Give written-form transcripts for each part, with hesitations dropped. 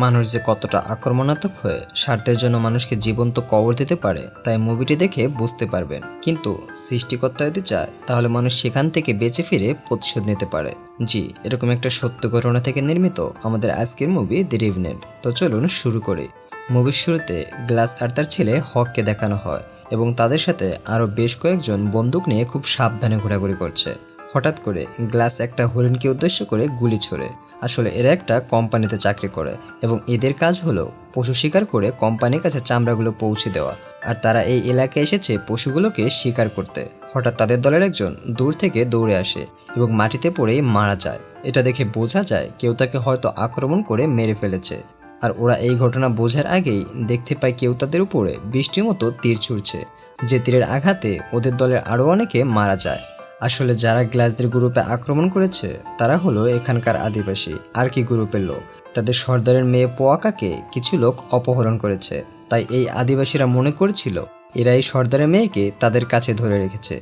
মানুষ যে কতটা আক্রমণাত্মক হয়ে স্বার্থের জন্য মানুষকে জীবন্ত কবর দিতে পারে তাই মুভিটি দেখে বুঝতে পারবেন। কিন্তু সৃষ্টিকর্তা যদি চায় তাহলে মানুষ সেখান থেকে বেঁচে ফিরে প্রতিশোধ নিতে পারে। জি, এরকম একটা সত্য ঘটনা থেকে নির্মিত আমাদের আজকের মুভি দ্য রিভেন্যান্ট। তো চলুন শুরু করি। মুভির শুরুতে গ্লাস আর তার ছেলে হককে দেখানো হয় এবং তাদের সাথে আরও বেশ কয়েকজন বন্দুক নিয়ে খুব সাবধানে ঘোরাঘুরি করছে। হঠাৎ করে গ্লাস একটা হরিণকে উদ্দেশ্য করে গুলি ছোড়ে। আসলে এরা একটা কোম্পানিতে চাকরি করে এবং এদের কাজ হলো পশু শিকার করে কোম্পানির কাছে চামড়াগুলো পৌঁছে দেওয়া। আর তারা এই এলাকায় এসেছে পশুগুলোকে শিকার করতে। হঠাৎ তাদের দলের একজন দূর থেকে দৌড়ে আসে এবং মাটিতে পড়েই মারা যায়। এটা দেখে বোঝা যায় কেউ তাকে হয়তো আক্রমণ করে মেরে ফেলেছে। আর ওরা এই ঘটনা বোঝার আগেই দেখতে পায় কেউ তাদের উপরে বৃষ্টির মতো তীর ছুঁড়ছে, যে তীরের আঘাতে ওদের দলের আরও অনেকে মারা যায়। আসলে যারা গ্লাসদের গ্রুপে আক্রমণ করেছে তারা হলো এখানকার আদিবাসী আর কি গ্রুপের লোক। তাদের সর্দারের মেয়ে পোয়াকাকে কিছু লোক অপহরণ করেছে, তাই এই আদিবাসীরা মনে করেছিল এরা এই সর্দারের মেয়েকে তাদের কাছে ধরে রেখেছে।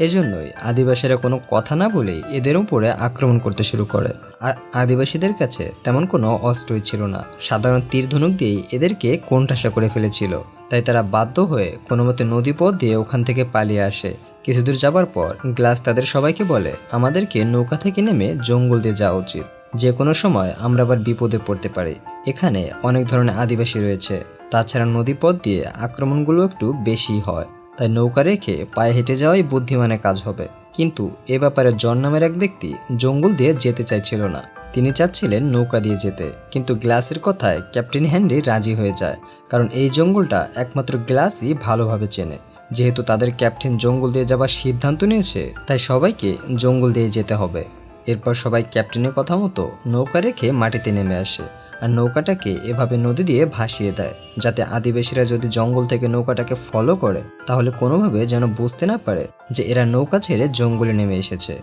এজন্যই আদিবাসীরা কোনো কথা না বলেই এদের উপরে আক্রমণ করতে শুরু করে। আর আদিবাসীদের কাছে তেমন কোনো অস্ত্রই ছিল না, সাধারণ তীর ধনুক দিয়েই এদেরকে কোণঠাসা করে ফেলেছিল। তাই তারা বাধ্য হয়ে কোনো মতে নদীপথ দিয়ে ওখান থেকে পালিয়ে আসে। কিছু দূর যাবার পর গ্লাস তাদের সবাইকে বলে আমাদেরকে নৌকা থেকে নেমে জঙ্গল দিয়ে যাওয়া উচিত, যে কোনো সময় আমরা আবার বিপদে পড়তে পারি। এখানে অনেক ধরনের আদিবাসী রয়েছে, তাছাড়া নদীপথ দিয়ে আক্রমণগুলো একটু বেশি হয়, তাই নৌকা রেখে পায়ে হেঁটে যাওয়াই বুদ্ধিমানের কাজ হবে। কিন্তু এ ব্যাপারে জন নামের এক ব্যক্তি জঙ্গল দিয়ে যেতে চাইছিল না, তিনি চাচ্ছিলেন নৌকা দিয়ে যেতে। কিন্তু গ্লাসের কথায় ক্যাপ্টেন হেনরি রাজি হয়ে যায়, কারণ এই জঙ্গলটা একমাত্র গ্লাসই ভালোভাবে চেনে। যেহেতু তাদের ক্যাপ্টেন জঙ্গল দিয়ে যাবার সিদ্ধান্ত নিয়েছে, তাই সবাইকে জঙ্গল দিয়ে যেতে হবে। এরপর সবাই ক্যাপ্টেনের কথা মতো নৌকা রেখে মাটিতে নেমে আসে আর নৌকাটাকে এভাবে নদী দিয়ে ভাসিয়ে দেয়, যাতে আদিবাসীরা যদি জঙ্গল থেকে নৌকাটাকে ফলো করে তাহলে কোনোভাবে যেন বুঝতে না পারে যে এরা নৌকা ছেড়ে জঙ্গলে নেমে এসেছে।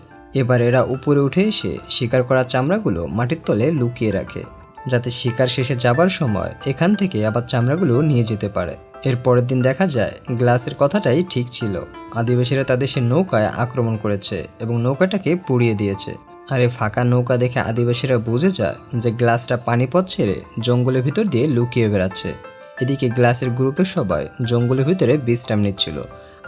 এবার এরা উপরে উঠে এসে শিকার করা চামড়াগুলো মাটির তলে লুকিয়ে রাখে, যাতে শিকার শেষে যাবার সময় এখান থেকে আবার চামড়াগুলো নিয়ে যেতে পারে। এর পরের দিন দেখা যায় গ্লাসের কথাটাই ঠিক ছিল, আদিবাসীরা তাদের সে নৌকায় আক্রমণ করেছে এবং নৌকাটাকে পুড়িয়ে দিয়েছে। আর এই ফাঁকা নৌকা দেখে আদিবাসীরা বুঝে যায় যে গ্লাসটা পানিপথ ছেড়ে জঙ্গলের ভিতর দিয়ে লুকিয়ে বেড়াচ্ছে। এদিকে গ্লাসের গ্রুপের সবাই জঙ্গলের ভিতরে বিশ্রাম নিচ্ছিল,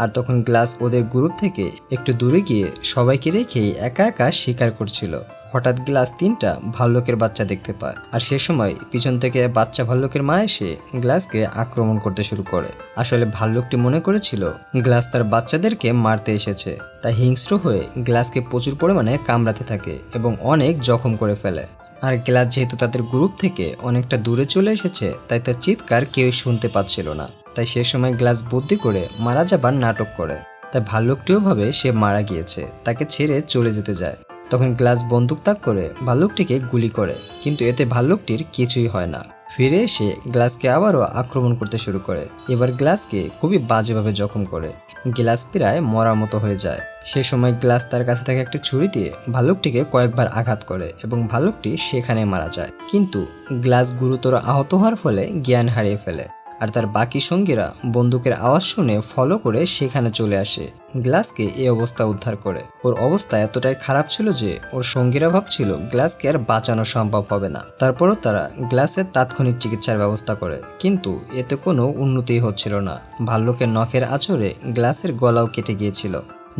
আর তখন গ্লাস ওদের গ্রুপ থেকে একটু দূরে গিয়ে সবাইকে রেখেই একা একা শিকার করছিল। হঠাৎ গ্লাস 3টা ভাল্লুকের বাচ্চা দেখতে পায়, আর সে সময় পিছন থেকে বাচ্চা ভাল্লুকের মা এসে গ্লাসকে আক্রমণ করতে শুরু করে। আসলে ভাল্লুকটি মনে করেছিল গ্লাস তার বাচ্চাদেরকে মারতে এসেছে, তাই হিংস্র হয়ে গ্লাসকে প্রচুর পরিমাণে কামড়াতে থাকে এবং অনেক জখম করে ফেলে। আর গ্লাস যেহেতু তাদের গ্রুপ থেকে অনেকটা দূরে চলে এসেছে, তাই তার চিৎকার কেউই শুনতে পাচ্ছিল না। তাই সে সময় গ্লাস বুদ্ধি করে মারা যাবার নাটক করে, তাই ভাল্লুকটিও ভাবে সে মারা গিয়েছে, তাকে ছেড়ে চলে যেতে যায়। তখন গ্লাস বন্দুক তাক করে ভাল্লুকটিকে গুলি করে, কিন্তু এতে ভাল্লুকটির কিছুই হয় না। ফিরে এসে গ্লাসকে আবারও আক্রমণ করতে শুরু করে। এবার গ্লাসকে খুবই বাজেভাবে জখম করে গ্লাস প্রায় মরার মতো হয়ে যায়। সে সময় গ্লাস তার কাছে থাকা একটি ছুরি দিয়ে ভাল্লুকটিকে কয়েকবার আঘাত করে এবং ভাল্লুকটি সেখানে মারা যায়। কিন্তু গ্লাস গুরুতর আহত হওয়ার ফলে জ্ঞান হারিয়ে ফেলে, আর তার বাকি সঙ্গীরা বন্দুকের আওয়াজ শুনে ফলো করে সেখানে চলে আসে। গ্লাসকে এই অবস্থা উদ্ধার করে। ওর অবস্থা এতটাই খারাপ ছিল যে ওর সঙ্গীরা ভাবছিল গ্লাসকে আর বাঁচানো সম্ভব হবে না। তারপরও তারা গ্লাসের তাৎক্ষণিক চিকিৎসার ব্যবস্থা করে, কিন্তু এতে কোনো উন্নতি হচ্ছিল না। ভাল্লুকের নখের আঁচড়ে গ্লাসের গলাও কেটে গিয়েছিল,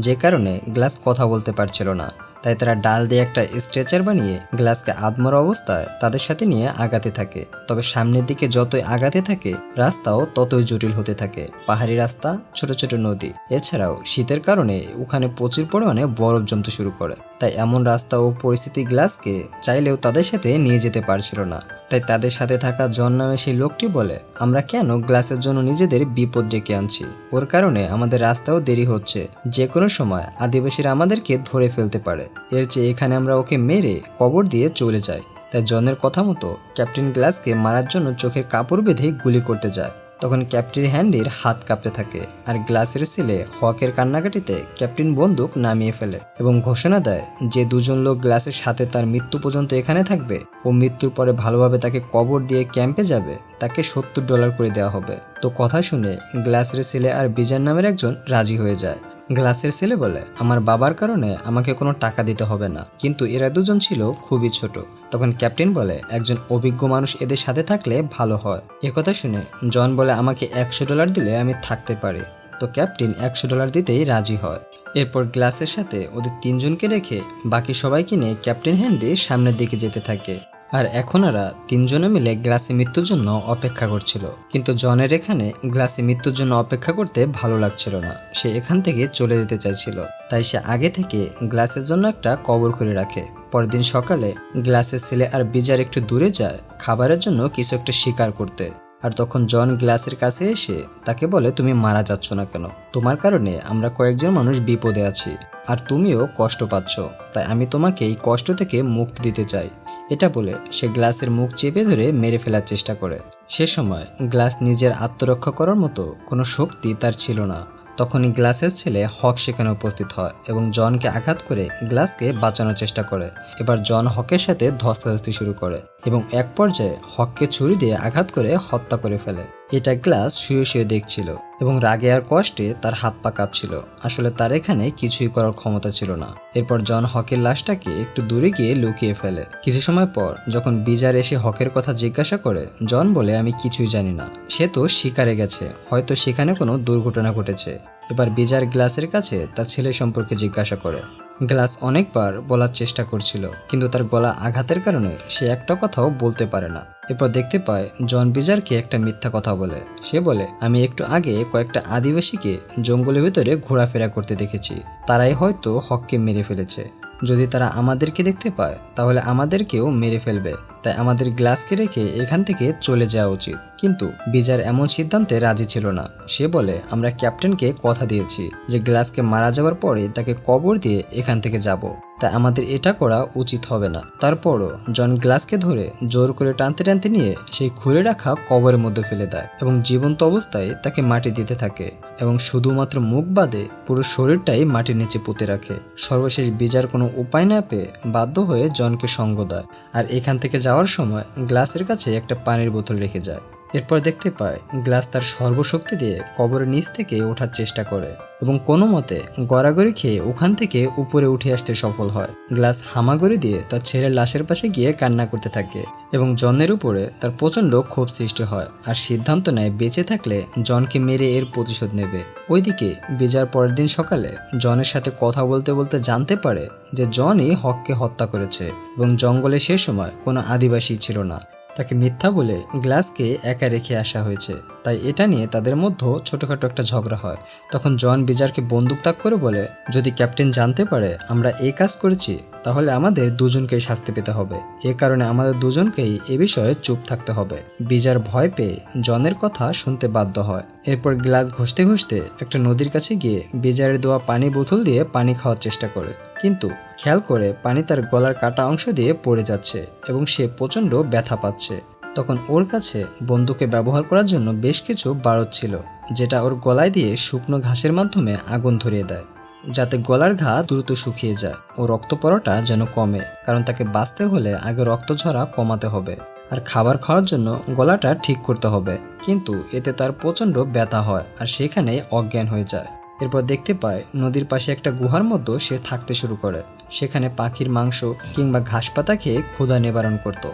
যে কারণে গ্লাস কথা বলতে পারছিল না। তাই তারা ডাল দিয়ে একটা স্ট্রেচার বানিয়ে গ্লাসকে আধমরা অবস্থায় তাদের সাথে নিয়ে আগাতে থাকে। তবে সামনের দিকে যতই আগাতে থাকে রাস্তাও ততই জটিল হতে থাকে। পাহাড়ি রাস্তা, ছোট ছোট নদী, এছাড়াও শীতের কারণে ওখানে প্রচুর পরিমাণে বরফ জমতে শুরু করে। তাই এমন রাস্তা ও পরিস্থিতি গ্লাসকে চাইলেও তাদের সাথে নিয়ে যেতে পারছিল না। তাই তাদের সাথে থাকা জন নামে সেই লোকটি বলে, আমরা কেন গ্লাসের জন্য নিজেদের বিপদ ডেকে আনছি? ওর কারণে আমাদের রাস্তাও দেরি হচ্ছে, যে কোনো সময় আদিবাসীরা আমাদেরকে ধরে ফেলতে পারে। এর চেয়ে এখানে আমরা ওকে মেরে কবর দিয়ে চলে যাই। তাই জনের কথা মতো ক্যাপ্টেন গ্লাসকে মারার জন্য চোখের কাপড় বেঁধে গুলি করতে যায়। তখন ক্যাপ্টেন হ্যান্ডির হাত কাঁপতে থাকে, আর গ্লাসের ছেলে হকের কান্নাকাটিতে ক্যাপ্টেন বন্দুক নামিয়ে ফেলে এবং ঘোষণা দেয় যে দুজন লোক গ্লাসের সাথে তার মৃত্যু পর্যন্ত এখানে থাকবে ও মৃত্যুর পরে ভালোভাবে তাকে কবর দিয়ে ক্যাম্পে যাবে, তাকে $70 করে দেওয়া হবে। তো কথা শুনে গ্লাসের ছেলে আর বিজান নামের একজন রাজি হয়ে যায়। গ্লাসের ছেলে বলে, আমার বাবার কারণে আমাকে কোনো টাকা দিতে হবে না, কিন্তু এরা দুজন ছিল খুবই ছোট। তখন ক্যাপ্টেন বলে, একজন অভিজ্ঞ মানুষ এদের সাথে থাকলে ভালো হয়। একথা শুনে জন বলে, আমাকে $100 দিলে আমি থাকতে পারি। তো ক্যাপ্টেন $100 দিতেই রাজি হয়। এরপর গ্লাসের সাথে ওদের তিনজনকে রেখে বাকি সবাইকে নিয়ে ক্যাপ্টেন হেনরি সামনের দিকে যেতে থাকে। আর এখন ওরা তিনজনে মিলে গ্লাসে মৃত্যুর জন্য অপেক্ষা করছিল। কিন্তু জনের এখানে গ্লাসে মৃত্যুর জন্য অপেক্ষা করতে ভালো লাগছিল না। সে এখান থেকে চলে যেতে চাইছিল। তাই সে আগে থেকে গ্লাসের জন্য একটা কবর করে রাখে। পরের দিন সকালে গ্লাসের ছেলে আর বিজার একটু দূরে যায় খাবারের জন্য কিছু একটা শিকার করতে। আর তখন জন গ্লাসের কাছে এসে তাকে বলে, তুমি মারা যাচ্ছ না কেন? তোমার কারণে আমরা কয়েকজন মানুষ বিপদে আছি, আর তুমিও কষ্ট পাচ্ছ। তাই আমি তোমাকে এই কষ্ট থেকে মুক্তি দিতে চাই। এটা বলে সে গ্লাসের মুখ চেপে ধরে মেরে ফেলার চেষ্টা করে। সে সময় গ্লাস নিজের আত্মরক্ষা করার মতো কোনো শক্তি তার ছিল না। তখনই গ্লাসের ছেলে হক সেখানে উপস্থিত হয় এবং জনকে আঘাত করে গ্লাসকে বাঁচানোর চেষ্টা করে। এবার জন হকের সাথে ধস্তাধস্তি শুরু করে এবং এক পর্যায়ে হককে ছুরি দিয়ে আঘাত করে হত্যা করে ফেলে। এটা গ্লাস শুয়ে শুয়ে দেখছিল এবং রাগে আর কষ্টে তার হাত পা কাঁপছিল। আসলে তার এখানে কিছুই করার ক্ষমতা ছিল না। এরপর জন হকের লাশটাকে একটু দূরে গিয়ে লুকিয়ে ফেলে। কিছু সময় পর যখন বিজার এসে হকের কথা জিজ্ঞাসা করে, জন বলে, আমি কিছুই জানি না। সে তো শিকারে গেছে, হয়তো সেখানে কোনো দুর্ঘটনা ঘটেছে। এবার বিজার গ্লাসের কাছে তার ছেলে সম্পর্কে জিজ্ঞাসা করে। গ্লাস অনেকবার বলার চেষ্টা করছিল, কিন্তু তার গলা আঘাতের কারণে সে একটা কথাও বলতে পারে না। এরপর দেখতে পায় জন বিজারকে একটা মিথ্যা কথা বলে। সে বলে, আমি একটু আগে কয়েকটা আদিবাসীকে জঙ্গলের ভিতরে ঘোরাফেরা করতে দেখেছি। তারাই হয়তো হককে মেরে ফেলেছে। যদি তারা আমাদেরকে দেখতে পায় তাহলে আমাদেরকেও মেরে ফেলবে। তাই আমাদের গ্লাসকে রেখে এখান থেকে চলে যাওয়া উচিত। কিন্তু বিজার এমন সিদ্ধান্তে রাজি ছিল না। সে বলে, আমরা ক্যাপ্টেনকে কথা দিয়েছি যে গ্লাসকে মারা যাওয়ার পরে তাকে কবর দিয়ে এখান থেকে যাব, তাই আমাদের এটা করা উচিত হবে না। তারপরও জন গ্লাসকে ধরে জোর করে টানতে টানতে নিয়ে সেই খুঁড়ে রাখা কবরের মধ্যে ফেলে দেয় এবং জীবন্ত অবস্থায় তাকে মাটি দিতে থাকে এবং শুধুমাত্র মুখ বাদে পুরো শরীরটাই মাটির নিচে পুঁতে রাখে। সর্বশেষ বিজার কোনো উপায় না পেয়ে বাধ্য হয়ে জনকে সঙ্গ দেয় আর এখান থেকে যাওয়ার সময় গ্লাসের কাছে একটা পানির বোতল রেখে যায়। এরপর দেখতে পায় গ্লাস তার সর্বশক্তি দিয়ে কবরের নিচ থেকে ওঠার চেষ্টা করে এবং কোনো মতে গড়াগড়ি খেয়ে ওখান থেকে উপরে উঠে আসতে সফল হয়। গ্লাস হামাগুড়ি দিয়ে তার ছেলের লাশের পাশে গিয়ে কান্না করতে থাকে এবং জনের উপরে তার প্রচণ্ড ক্ষোভ সৃষ্টি হয় আর সিদ্ধান্ত নেয় বেঁচে থাকলে জনকে মেরে এর প্রতিশোধ নেবে। ওইদিকে বিজার পরের দিন সকালে জনের সাথে কথা বলতে বলতে জানতে পারে যে জনই হককে হত্যা করেছে এবং জঙ্গলে সে সময় কোনো আদিবাসী ছিল না। তাকে মিথ্যা বলে গ্লাসকে একা রেখে আসা হয়েছে। তাই এটা নিয়ে তাদের মধ্যে ছোটখাটো একটা ঝগড়া হয়। তখন জন বিজারকে বন্দুক তাক করে বলে, যদি ক্যাপ্টেন জানতে পারে আমরা এই কাজ করেছি তাহলে আমাদের দুজনকেই শাস্তি পেতে হবে। এ কারণে আমাদের দুজনকেই এ বিষয়ে চুপ থাকতে হবে। বিজার ভয় পেয়ে জনের কথা শুনতে বাধ্য হয়। এরপর গ্লাস ঘষতে ঘষতে একটা নদীর কাছে গিয়ে বিজারের দেওয়া পানি বোতল দিয়ে পানি খাওয়ার চেষ্টা করে, কিন্তু খেয়াল করে পানি তার গলার কাটা অংশ দিয়ে পড়ে যাচ্ছে এবং সে প্রচণ্ড ব্যথা পাচ্ছে। তখন ওর কাছে বন্দুকে ব্যবহার করার জন্য বেশ কিছু বারুদ ছিল, যেটা ওর গলায় দিয়ে শুকনো ঘাসের মাধ্যমে আগুন ধরিয়ে দেয়, যাতে গলার ঘা দ্রুত শুকিয়ে যায় ও রক্ত পড়াটা যেন কমে। কারণ তাকে বাঁচতে হলে আগে রক্ত ঝরা কমাতে হবে আর খাবার খাওয়ার জন্য গলাটা ঠিক করতে হবে। কিন্তু এতে তার প্রচণ্ড ব্যথা হয় আর সেখানে অজ্ঞান হয়ে যায়। এরপর দেখতে পায় নদীর পাশে একটা গুহার মধ্যে সে থাকতে শুরু করে। সেখানে পাখির মাংস কিংবা ঘাস পাতা খেয়ে ক্ষুধা নিবারণ করত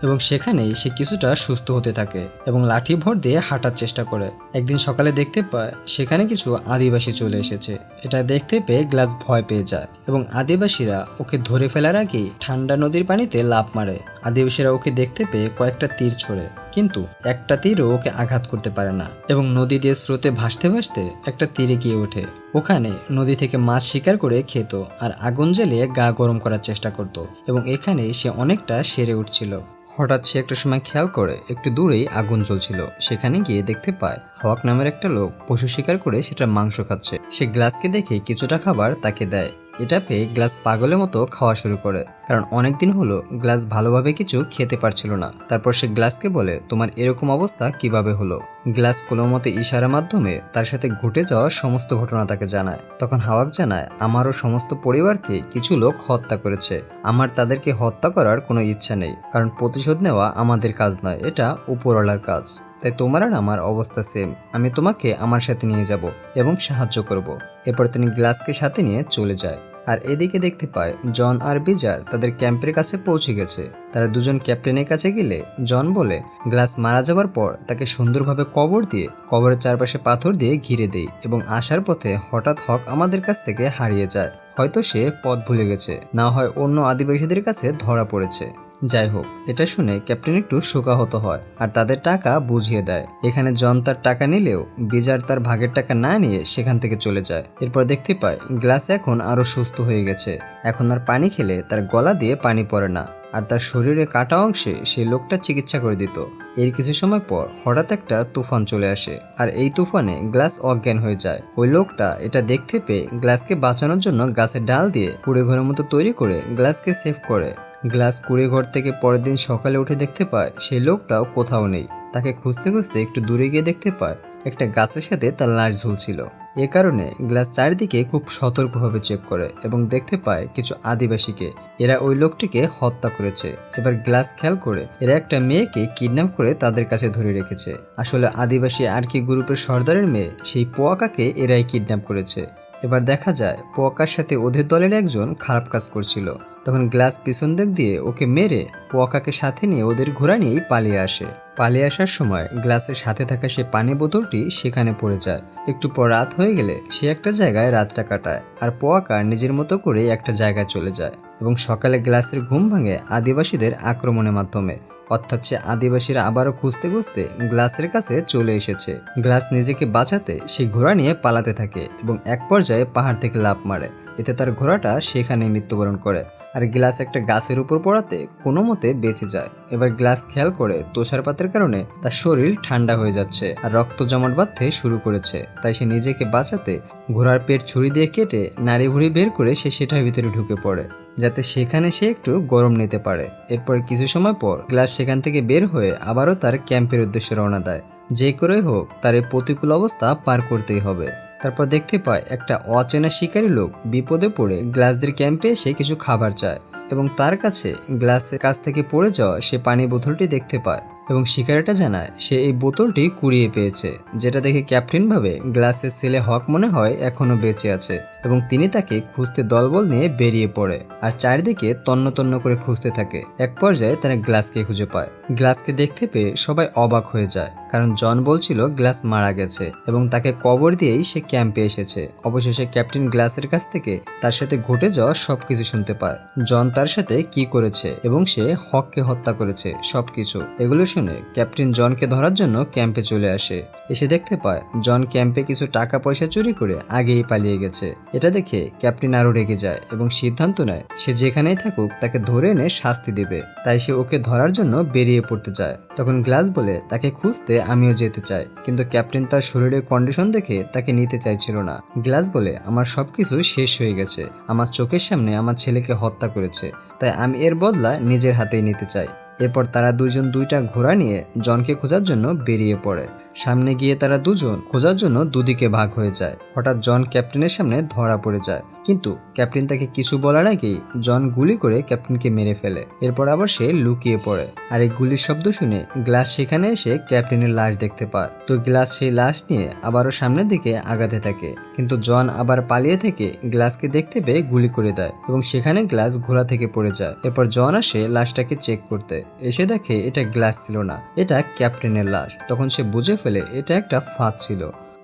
এবং সেখানেই সে কিছুটা সুস্থ হতে থাকে এবং লাঠি ভর দিয়ে হাঁটার চেষ্টা করে। একদিন সকালে দেখতে পায় সেখানে কিছু আদিবাসী চলে এসেছে। এটা দেখতে পেয়ে গ্লাস ভয় পেয়ে যায় এবং আদিবাসীরা ওকে ধরে ফেলার আগেই ঠান্ডা নদীর পানিতে লাফ মারে। আদিবাসীরা ওকে দেখতে পেয়ে কয়েকটা তীর ছোড়ে, কিন্তু একটা তীরও ওকে আঘাত করতে পারে না এবং নদী দিয়ে স্রোতে ভাসতে ভাসতে একটা তীরে গিয়ে ওঠে। ওখানে নদী থেকে মাছ শিকার করে খেত আর আগুন জ্বালিয়ে গা গরম করার চেষ্টা করত এবং এখানে সে অনেকটা সেরে উঠছিল। হঠাৎ সে একটা সময় খেয়াল করে একটু দূরেই আগুন জ্বলছিল। সেখানে গিয়ে দেখতে পায় হক নামের একটা লোক পশু শিকার করে সেটা মাংস খাচ্ছে। সে গ্লাসকে দেখে কিছুটা খাবার তাকে দেয়। এটা পেয়ে গ্লাস পাগলের মতো খাওয়া শুরু করে, কারণ অনেকদিন হলো গ্লাস ভালোভাবে কিছু খেতে পারছিল না। তারপর সে গ্লাসকে বলে, তোমার এরকম অবস্থা কিভাবে হলো? গ্লাস কোনোমতে ইশারার মাধ্যমে তার সাথে ঘটে যাওয়া সমস্ত ঘটনা তাকে জানায়। তখন হাওয়াক জানায়, আমারও সমস্ত পরিবারকে কিছু লোক হত্যা করেছে। আমার তাদেরকে হত্যা করার কোনো ইচ্ছা নেই, কারণ প্রতিশোধ নেওয়া আমাদের কাজ নয়, এটা উপরওয়ালার কাজ। তাই তোমার আর আমার অবস্থা সেম। আমি তোমাকে আমার সাথে নিয়ে যাব এবং সাহায্য করব। এরপর তিনি গ্লাসকে সাথে নিয়ে চলে যায়। আর এদিকে দেখতে পায় জন আর বিজার তাদের ক্যাম্পের কাছে পৌঁছে গেছে। তারা দুজন ক্যাপ্টেনের কাছে গেলে জন বলে গ্লাস মারা যাওয়ার পর তাকে সুন্দরভাবে কবর দিয়ে কবরের চারপাশে পাথর দিয়ে ঘিরে দেয় এবং আসার পথে হঠাৎ হক আমাদের কাছ থেকে হারিয়ে যায়। হয়তো সে পথ ভুলে গেছে, না হয় অন্য আদিবাসীদের কাছে ধরা পড়েছে। যাই হোক, এটা শুনে ক্যাপ্টেন একটু শোকাহত হয় আর তাদের টাকা বুঝিয়ে দেয়। এখানে জন তার টাকা নিলেও বিজার তার ভাগের টাকা না নিয়ে সেখান থেকে চলে যায়। এরপর দেখতে পায় গ্লাস এখন আরো সুস্থ হয়ে গেছে। এখন আর পানি খেলে তার গলা দিয়ে পানি পড়ে না, আর তার শরীরে কাটা অংশে সেই লোকটা চিকিৎসা করে দিত। এর কিছু সময় পর হঠাৎ একটা তুফান চলে আসে, আর এই তুফানে গ্লাস অজ্ঞান হয়ে যায়। ওই লোকটা এটা দেখতে পেয়ে গ্লাসকে বাঁচানোর জন্য গাছের ডাল দিয়ে কুড়ে ঘরের মতো তৈরি করে গ্লাসকে সেভ করে। গ্লাস কুড়ে ঘর থেকে পরের দিন সকালে উঠে দেখতে পায় সেই লোকটাও কোথাও নেই। তাকে খুঁজতে খুঁজতে একটু দূরে গিয়ে দেখতে পায় একটা গাছের সাথে তার লাশ ঝুলছিল। এ কারণে গ্লাস চারিদিকে খুব সতর্কভাবে চেক করে এবং দেখতে পায় কিছু আদিবাসীকে। এরা ওই লোকটিকে হত্যা করেছে। এবার গ্লাস খেয়াল করে এরা একটা মেয়েকে কিডন্যাপ করে তাদের কাছে ধরে রেখেছে। আসলে আদিবাসী আরকি গ্রুপের সর্দারের মেয়ে সেই পোয়াকাকে এরাই কিডন্যাপ করেছে। এবার দেখা যায় পোয়াকার সাথে ওদের দলের একজন খারাপ কাজ করছিল। তখন গ্লাস পিছন দিক দিয়ে ওকে মেরে পোয়াকাকে সাথে নিয়ে ওদের ঘোড়া নিয়েই পালিয়ে আসে। পালিয়ে আসার সময় গ্লাসের সাথে থাকা সে পানি বোতলটি সেখানে পড়ে যায়। একটু পর রাত হয়ে গেলে সে একটা জায়গায় রাতটা কাটায়, আর পোয়াকা নিজের মতো করে একটা জায়গায় চলে যায় এবং সকালে গ্লাসের ঘুম ভাঙে আদিবাসীদের আক্রমণের মাধ্যমে। অর্থাৎ সে আদিবাসীরা আবারও খুঁজতে খুঁজতে গ্লাসের কাছে চলে এসেছে। গ্লাস নিজেকে বাঁচাতে সে ঘোড়া নিয়ে পালাতে থাকে এবং এক পর্যায়ে পাহাড় থেকে লাফ মারে। এতে তার ঘোড়াটা সেখানে মৃত্যুবরণ করে, আর গ্লাস একটা গাছের উপর পড়াতে কোনো মতে বেঁচে যায়। এবার গ্লাস খেয়াল করে তুষারপাতের কারণে তার শরীর ঠান্ডা হয়ে যাচ্ছে আর রক্ত জমাট বাঁধতে শুরু করেছে। তাই সে নিজেকে বাঁচাতে ঘোড়ার পেট ছুরি দিয়ে কেটে নাড়ি ভুড়ি বের করে সে সেটার ভিতরে ঢুকে পড়ে, যাতে সেখানে সে একটু গরম নিতে পারে। এরপর কিছু সময় পর গ্লাস সেখান থেকে বের হয়ে আবারও তার ক্যাম্পের উদ্দেশ্যে রওনা দেয়। যে করেই হোক তার এই প্রতিকূল অবস্থা পার করতেই হবে। তারপর দেখতে পায় একটা অচেনা শিকারী লোক বিপদে পড়ে গ্লাসদের ক্যাম্পে এসে কিছু খাবার চায় এবং তার কাছে গ্লাসের কাছ থেকে পড়ে যাওয়া সে পানি বোতলটি দেখতে পায় এবং শিকারিটা জানায় সে এই বোতলটি কুড়িয়ে পেয়েছে, যেটা দেখে ক্যাপ্টেন ভাবে গ্লাসের ছেলে হক মনে হয় এখনো বেঁচে আছে এবং তিনি তাকে খুঁজতে দলবল নিয়ে বেরিয়ে পড়ে আর চারিদিকে তন্ন তন্ন করে খুঁজতে থাকে। এক পর্যায়ে তারা গ্লাসকে খুঁজে পায়। গ্লাসকে দেখতে পেয়ে সবাই অবাক হয়ে যায়, কারণ জন বলছিল গ্লাস মারা গেছে এবং তাকে কবর দিয়েই সে ক্যাম্পে এসেছে। অবশেষে ক্যাপ্টেন গ্লাসের কাছ থেকে তার সাথে ঘটে যাওয়া সবকিছু শুনতে পায়। জন তার সাথে কি করেছে এবং সে হককে হত্যা করেছে সবকিছু। এগুলো শুনে ক্যাপ্টেন জনকে ধরার জন্য ক্যাম্পে চলে আসে। এসে দেখতে পায় জন ক্যাম্পে কিছু টাকা পয়সা চুরি করে আগেই পালিয়ে গেছে। এটা দেখে ক্যাপ্টেন আরো রেগে যায় এবং সিদ্ধান্ত নেয় সে যেখানেই থাকুক তাকে ধরে এনে শাস্তি দেবে। তাই সে ওকে ধরার জন্য বেরিয়ে পড়তে যায়। তখন গ্লাস বলে তাকে খুঁজতে আমিও যেতে চাই, কিন্তু ক্যাপ্টেন তার শরীরের কন্ডিশন দেখে তাকে নিতে চাইছিল না। গ্লাস বলে আমার সবকিছু শেষ হয়ে গেছে, আমার চোখের সামনে আমার ছেলেকে হত্যা করেছে, তাই আমি এর বদলা নিজের হাতেই নিতে চাই। এরপর তারা দুইজন দুইটা ঘোড়া নিয়ে জনকে খোঁজার জন্য বেরিয়ে পড়ে। সামনে গিয়ে তারা দুজন খোঁজার জন্য দুদিকে ভাগ হয়ে যায়। হঠাৎ জন ক্যাপ্টেনের সামনে ধরা পড়ে যায়, কিন্তু ক্যাপ্টেন তাকে কিছু বলার আগেই জন গুলি করে ক্যাপ্টেনকে মেরে ফেলে। এরপর আবার সে লুকিয়ে পড়ে, আর এই গুলির শব্দ শুনে গ্লাস সেখানে এসে ক্যাপ্টেনের লাশ দেখতে পায়। তো গ্লাস সেই লাশ নিয়ে আবারও সামনের দিকে আগাতে থাকে, কিন্তু জন আবার পালিয়ে থেকে গ্লাসকে দেখতে পেয়ে গুলি করে দেয় এবং সেখানে গ্লাস ঘোড়া থেকে পড়ে যায়। এরপর জন আসে লাশটাকে চেক করতে, এসে দেখে এটা গ্লাস ছিল না, এটা ক্যাপ্টেনের লাশ। তখন সে বুঝে ফেলে এটা একটা ফাঁদ ছিল।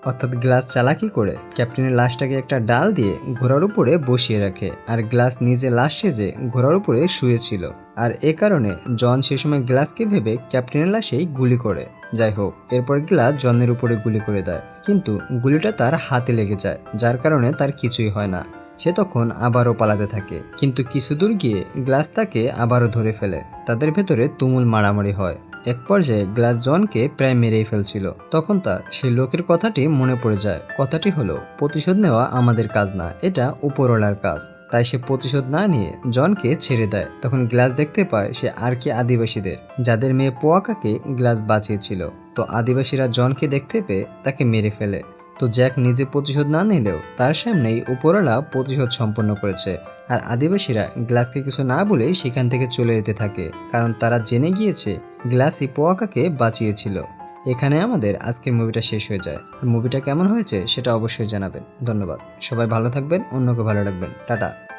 অর্থাৎ গ্লাস চালাকি করে ক্যাপ্টেনের লাশটাকে একটা ডাল দিয়ে ঘোড়ার উপরে বসিয়ে রাখে, আর গ্লাস নিজে লাশ সেজে ঘোড়ার উপরে শুয়েছিল। আর এ কারণে জন সে সময় গ্লাসকে ভেবে ক্যাপ্টেনের লাশেই গুলি করে। যাই হোক, এরপর গ্লাস জনের উপরে গুলি করে দেয়, কিন্তু গুলিটা তার হাতে লেগে যায়, যার কারণে তার কিছুই হয় না। সে তখন আবারও পালাতে থাকে, কিন্তু কিছু দূর গিয়ে গ্লাস তাকে আবারও ধরে ফেলে। তাদের ভেতরে তুমুল মারামারি হয়। এক পর্যায়ে গ্লাস জনকে প্রায় মেরেই ফেলছিল। তখন তার সেই লোকের কথাটি মনে পড়ে যায়। কথাটি হলো, প্রতিশোধ নেওয়া আমাদের কাজ না, এটা উপরওয়ালার কাজ। তাই সে প্রতিশোধ না নিয়ে জনকে ছেড়ে দেয়। তখন গ্লাস দেখতে পায় সে আর কি আদিবাসীদের, যাদের মেয়ে পোয়াকাকে গ্লাস বাঁচিয়েছিল। তো আদিবাসীরা জনকে দেখতে পেয়ে তাকে মেরে ফেলে। তো জ্যাক নিজে প্রতিশোধ না নিলেও তার সামনেই উপরওয়ালা প্রতিশোধ সম্পন্ন করেছে। আর আদিবাসীরা গ্লাসকে কিছু না বলেই সেখান থেকে চলে যেতে থাকে, কারণ তারা জেনে গিয়েছে গ্লাসই পোয়াকাকে বাঁচিয়েছিল। এখানে আমাদের আজকের মুভিটা শেষ হয়ে যায়। আর মুভিটা কেমন হয়েছে সেটা অবশ্যই জানাবেন। ধন্যবাদ। সবাই ভালো থাকবেন, অন্যকে ভালো রাখবেন। টাটা।